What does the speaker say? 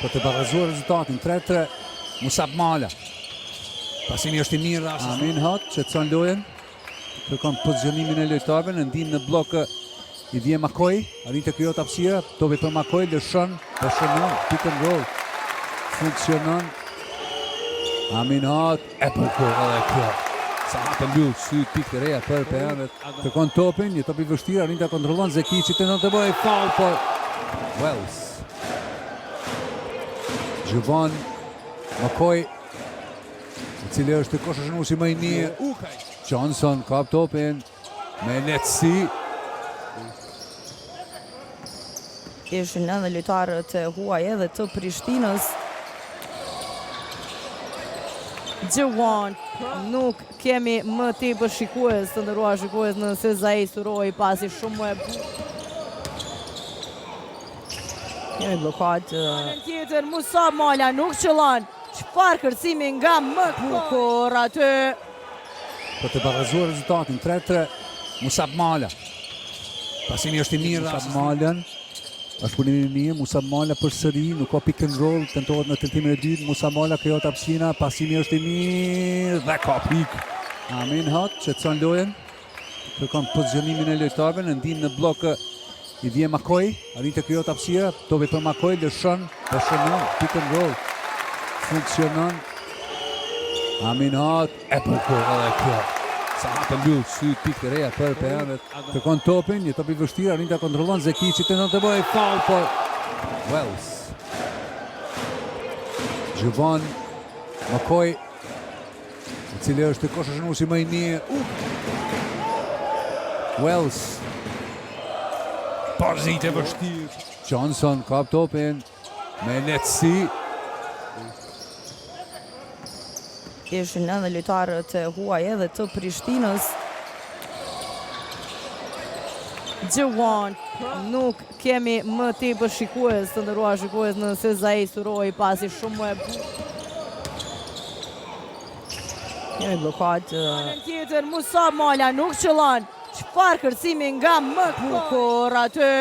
për të barazuar rezultatin 3-3. Musab Mala. Pasimi është i mirë. Amin Hat shqetëson lojën. Kërkon pozicionimin e lojtarëve në ndihmë në blok i vjen Makoj, arrin të krijojë hapësira, topi për Makoj, lëshon, pick and roll. Funksionon. Amin Hat e bukur edhe kjo. Sa hapën lull, sy pikë të reja për Pejanët. Kërkon topin, një top i vështirë, arrin të kontrollon Zekici, tenton të bëjë foul, por Wells. Gjuvon Makoj, i cili është të koshëshënuesi më i mirë. Johnson kap topin me lehtësi. Ishin edhe lojtarët e huaj edhe të Prishtinës. Gjuan, nuk kemi më tepër shikues, të nderuar shikues, në Sezai Suroi pasi shumë e kemi blokat. Tjetër Musab Mala nuk qëllon. Çfarë kërcimi nga më bukur aty. Për të barazuar rezultatin 3-3. Musab Mala. Pasimi është i mirë. Musab Malen. Është punimi i mirë. Musab Mala përsëri, nuk ka pick and roll, tentohet në tentimin e dytë. Musab Mala krijon hapësira, pasimi është i mirë dhe ka pik. Amin Hat shqetëson lojën. Kërkon pozicionimin e lojtarëve në ndihmë në blok i vjen Makoj, arrin të krijojë hapësira, topi për Makoj, lëshon, pick and roll. Funksionon. Amin Hat e bukur edhe kjo. Sa hapën lull, sy pikë të reja për Pejanët. Kërkon topin, një top i vështirë, arrin të kontrollon Zekici, tenton të bëjë foul, por Wells. Gjuvon Makoj, i cili është të koshëshënuesi më i mirë. Wells. Pozitë e vështirë. Johnson kap topin me lehtësi. Ishin edhe lojtarët e huaj edhe të Prishtinës. Gjuan, nuk kemi më tepër shikues, të nderuar shikues, në Sezai Suroi pasi shumë e kemi blokat. Tjetër Musab Mala nuk qëllon. Çfarë kërcimi nga më bukur aty.